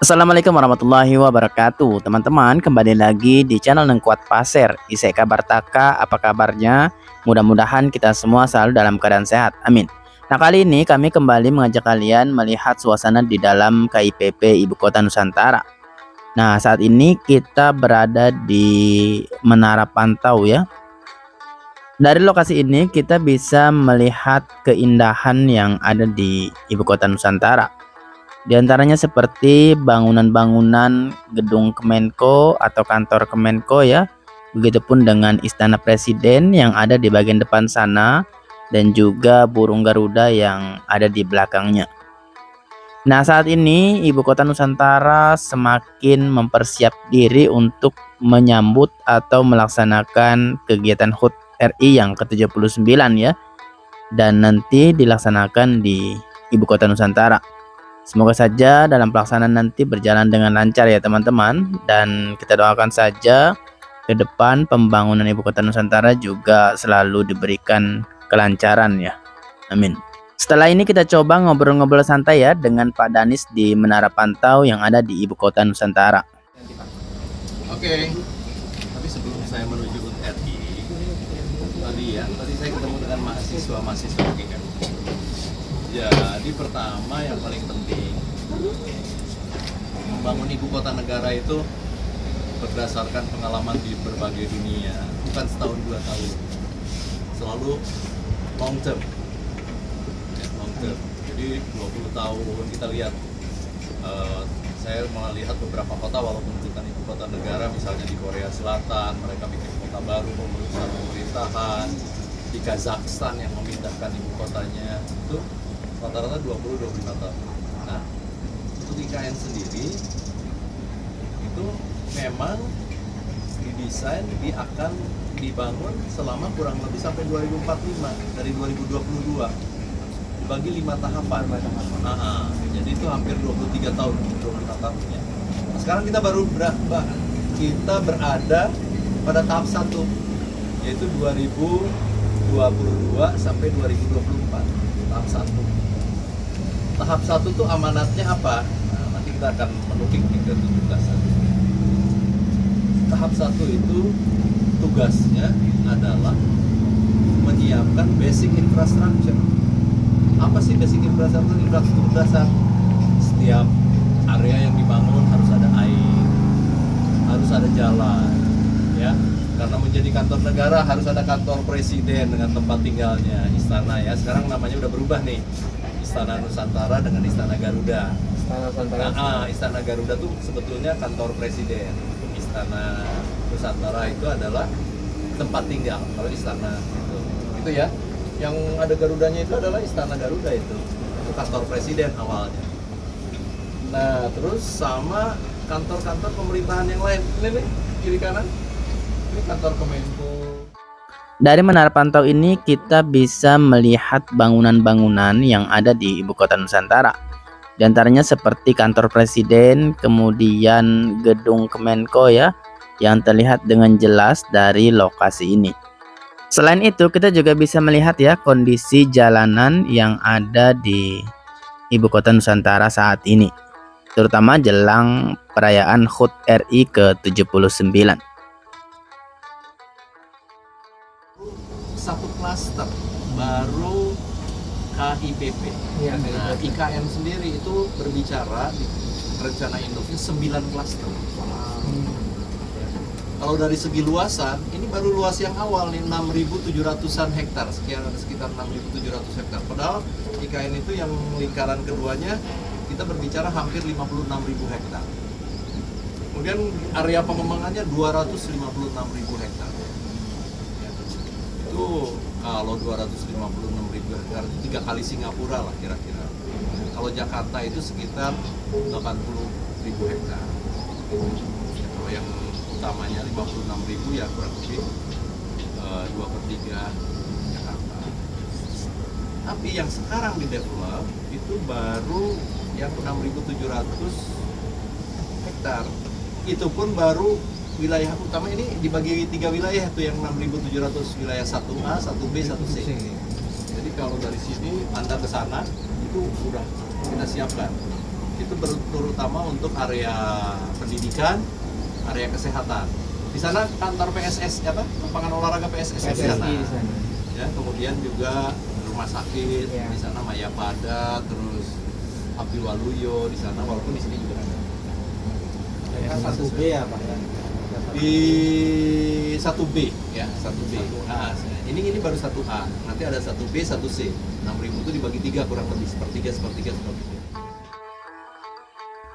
Assalamualaikum warahmatullahi wabarakatuh. Teman-teman, kembali lagi di channel Nengkuat Pasir. Isek kabar taka, apa kabarnya? Mudah-mudahan kita semua selalu dalam keadaan sehat. Amin. Nah, kali ini kami kembali mengajak kalian melihat suasana di dalam KIPP Ibu Kota Nusantara. Nah, saat ini kita berada di Menara Pantau ya. Dari lokasi ini kita bisa melihat keindahan yang ada di Ibu Kota Nusantara. Di antaranya seperti bangunan-bangunan gedung Kemenko atau kantor Kemenko ya. Begitupun dengan Istana Presiden yang ada di bagian depan sana dan juga burung Garuda yang ada di belakangnya. Nah, saat ini Ibu Kota Nusantara semakin mempersiap diri untuk menyambut atau melaksanakan kegiatan HUT RI yang ke-79 ya, dan nanti dilaksanakan di Ibu Kota Nusantara. Semoga saja dalam pelaksanaan nanti berjalan dengan lancar ya teman-teman, dan kita doakan saja ke depan pembangunan Ibu Kota Nusantara juga selalu diberikan kelancaran ya. Amin. Setelah ini kita coba ngobrol-ngobrol santai ya dengan Pak Danis di Menara Pantau yang ada di Ibu Kota Nusantara. Oke, tapi sebelum saya menuju HUT RI, tadi saya ketemu dengan mahasiswa UGM. Jadi pertama yang paling penting, membangun ibu kota negara itu berdasarkan pengalaman di berbagai dunia, bukan setahun 2 tahun, selalu long term. Jadi 20 tahun kita lihat, saya melihat beberapa kota walaupun bukan ibu kota negara, misalnya di Korea Selatan mereka bikin kota baru pemerusahaan pemerintahan, di Kazakhstan yang memindahkan ibu kotanya itu rata-rata 20-25 tahun. Nah, untuk IKN sendiri itu memang didesain akan dibangun selama kurang lebih sampai 2045, dari 2022 dibagi 5 tahapan. Jadi itu hampir 23 tahun, 25 tahunnya. Nah, sekarang kita berada pada tahap 1, yaitu 2022 sampai 2024, tahap 1. Tahap 1 tuh amanatnya apa? Nah, nanti kita akan menukik di ke-17. Tahap 1 itu tugasnya adalah menyiapkan basic infrastructure. Apa sih basic infrastructure? Infrastruktur dasar. Setiap area yang dibangun harus ada air, harus ada jalan, ya. Karena menjadi kantor negara harus ada kantor presiden dengan tempat tinggalnya, istana ya. Sekarang namanya udah berubah nih. Istana Nusantara dengan Istana Garuda. Istana Garuda tuh sebetulnya kantor presiden. Istana Nusantara itu adalah tempat tinggal. Kalau istana itu ya. Yang ada Garudanya itu adalah Istana Garuda itu kantor presiden awalnya. Nah, terus sama kantor-kantor pemerintahan yang lain. Ini nih, kiri kanan. Ini kantor Kemenko. Dari Menara Pantau ini kita bisa melihat bangunan-bangunan yang ada di Ibu Kota Nusantara. Di antaranya seperti kantor presiden, kemudian gedung Kemenko ya, yang terlihat dengan jelas dari lokasi ini. Selain itu kita juga bisa melihat ya kondisi jalanan yang ada di Ibu Kota Nusantara saat ini, terutama jelang perayaan HUT RI ke-79. Satu klaster baru KIPP. Nah, IKN sendiri itu berbicara di rencana induknya 9 klaster. Kalau dari segi luasan, ini baru luas yang awal nih, 6.700-an hektar, sekitar 6.700 hektar. Padahal IKN itu yang lingkaran keduanya kita berbicara hampir 56.000 hektar. Kemudian area pengembangannya 256.000 hektar. Itu kalau 256.000 hektar itu 3 kali Singapura lah kira-kira. Kalau Jakarta itu sekitar 80.000 hektar. Kalau yang utamanya 56.000 ya kurang lebih 2/3 Jakarta. Tapi yang sekarang di develop itu baru yang 6.700 hektar. Itu pun baru wilayah utama, ini dibagi 3 wilayah tuh, yang 6.700 wilayah 1A, 1B, 1C. Jadi kalau dari sini Anda ke sana itu sudah kita siapkan. itu terutama untuk area pendidikan, area kesehatan. Di sana kantor PSS apa? Lapangan olahraga PSS di sana. Ya, kemudian juga rumah sakit Ya. di sana Maya Pada, terus Abdi Waluyo di sana, walaupun di sini juga ada. Yang 1B ya Pak? Di 1B ya, 1B. Nah, ini baru 1A. Nanti ada 1B, 1C. 6.000 itu dibagi 3 kurang lebih, sepertiga.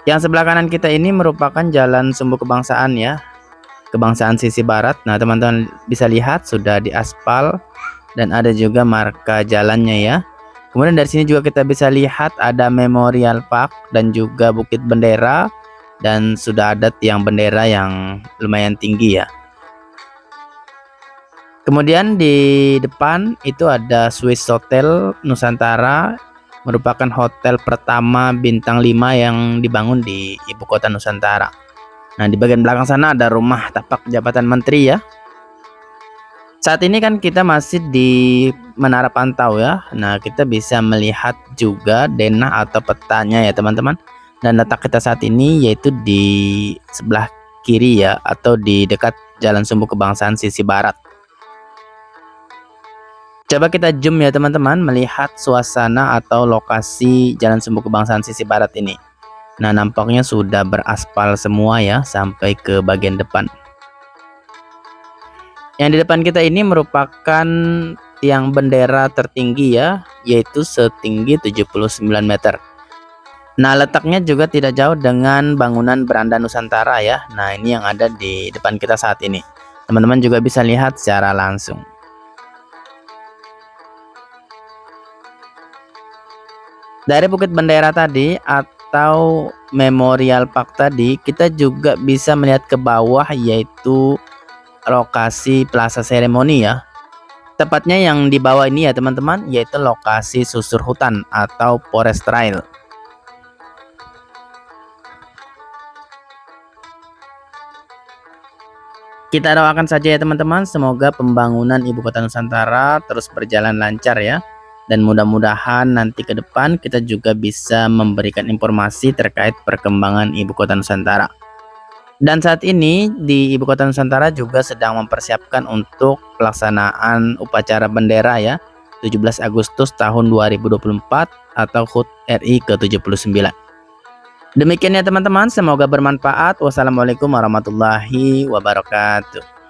Yang sebelah kanan kita ini merupakan jalan sumbu kebangsaan ya, kebangsaan sisi barat. Nah teman-teman bisa lihat sudah diaspal dan ada juga marka jalannya ya. Kemudian dari sini juga kita bisa lihat ada Memorial Park dan juga Bukit Bendera, dan sudah ada tiang bendera yang lumayan tinggi ya. Kemudian di depan itu ada Swiss Hotel Nusantara, merupakan hotel pertama bintang 5 yang dibangun di ibu kota Nusantara. Nah di bagian belakang sana ada rumah tapak jabatan menteri ya. Saat ini kan kita masih di Menara Pantau ya. Nah kita bisa melihat juga denah atau petanya ya teman-teman. Dan letak kita saat ini yaitu di sebelah kiri ya, atau di dekat Jalan Sumbu Kebangsaan sisi barat. Coba kita zoom ya teman-teman, melihat suasana atau lokasi Jalan Sumbu Kebangsaan sisi barat ini. Nah nampaknya sudah beraspal semua ya sampai ke bagian depan. Yang di depan kita ini merupakan tiang bendera tertinggi ya, yaitu setinggi 79 meter. Nah letaknya juga tidak jauh dengan bangunan Beranda Nusantara ya. Nah ini yang ada di depan kita saat ini. Teman-teman juga bisa lihat secara langsung. Dari Bukit Bendera tadi atau Memorial Park tadi, kita juga bisa melihat ke bawah yaitu lokasi Plaza Seremoni ya. Tepatnya yang di bawah ini ya teman-teman, yaitu lokasi susur hutan atau forest trail. Kita doakan saja ya teman-teman, semoga pembangunan ibu kota Nusantara terus berjalan lancar ya. Dan mudah-mudahan nanti ke depan kita juga bisa memberikan informasi terkait perkembangan ibu kota Nusantara. Dan saat ini di Ibu Kota Nusantara juga sedang mempersiapkan untuk pelaksanaan upacara bendera ya, 17 Agustus tahun 2024 atau HUT RI ke-79. Demikian ya teman-teman, semoga bermanfaat. Wassalamualaikum warahmatullahi wabarakatuh.